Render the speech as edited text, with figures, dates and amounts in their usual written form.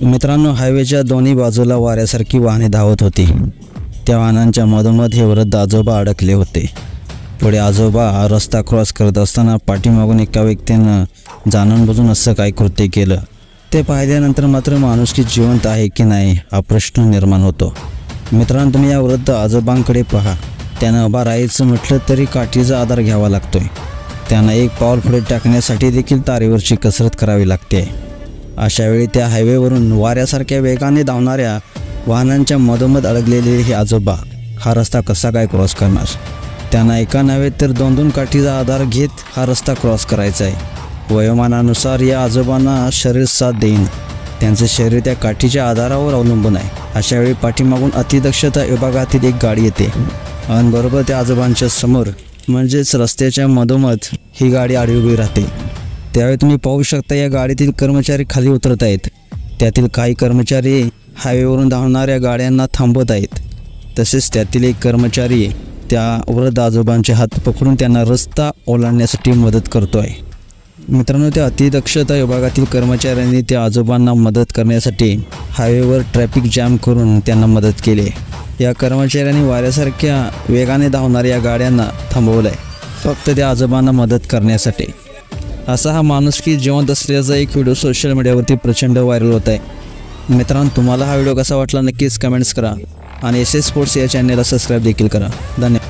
मित्रांनो, हायवेच्या दोन्ही बाजूला वाऱ्यासारखी वाहने धावत होती। त्या वाहनांच्या मधोमध हे वृद्ध आजोबा अडकले होते। पुढे आजोबा रस्ता क्रॉस करत असताना पाठीमागून एका व्यक्तीनं जाणून-बुजून असं काय कृत्य केलं ते पाहिल्यानंतर मात्र माणुसकी जिवंत आहे की नाही हा प्रश्न निर्माण होतो। मित्रांनो, तुम्ही या वृद्ध आजोबांकडे पहा। त्यांना उभा राहायचं म्हटलं तरी काठीचा आधार घ्यावा लागतोय। त्यांना एक पाऊल पुढे टाकण्यासाठी देखील तारेवरची कसरत करावी लागते। अशावेळी त्या हायवेवरून वाऱ्यासारख्या वेगाने धावणाऱ्या वाहनांच्या मधोमध अडकलेले हे आजोबा हा रस्ता कसा काय क्रॉस करणार? त्यांना एका नव्हे तर दोन काठीचा आधार घेत हा रस्ता क्रॉस करायचा आहे। वयोमानानुसार या आजोबांना शरीर साथ देईन, त्यांचे शरीर त्या काठीच्या आधारावर अवलंबून आहे। अशावेळी पाठीमागून अतिदक्षता विभागातील एक गाडी येते आणि बरोबर त्या आजोबांच्या समोर म्हणजेच रस्त्याच्या मधोमध ही गाडी आडवी उभी राहते। त्यावेळी तुम्ही पाहू शकता या गाडीतील कर्मचारी खाली उतरत आहेत। त्यातील काही कर्मचारी हायवेवरून धावणाऱ्या गाड्यांना थांबवत आहेत। तसेच त्यातील एक कर्मचारी त्या वृद्ध आजोबांचे हात पकडून त्यांना रस्ता ओलांडण्यासाठी मदत करतो आहे। मित्रांनो, त्या अतिदक्षता विभागातील कर्मचाऱ्यांनी त्या आजोबांना मदत करण्यासाठी हायवेवर ट्रॅफिक जॅम करून त्यांना मदत केली। या कर्मचाऱ्यांनी वाऱ्यासारख्या वेगाने धावणाऱ्या गाड्यांना थांबवलं आहे फक्त त्या आजोबांना मदत करण्यासाठी। असा हा माणुसकी जिवंत असल्याचा एक व्हिडिओ सोशल मीडियावरती प्रचंड व्हायरल होत आहे। मित्रांनो, तुम्हाला हा व्हिडिओ कसा वाटला नक्कीच कमेंट्स करा आणि एस एस स्पोर्ट्स या चॅनलला सबस्क्राईब देखील करा। धन्यवाद।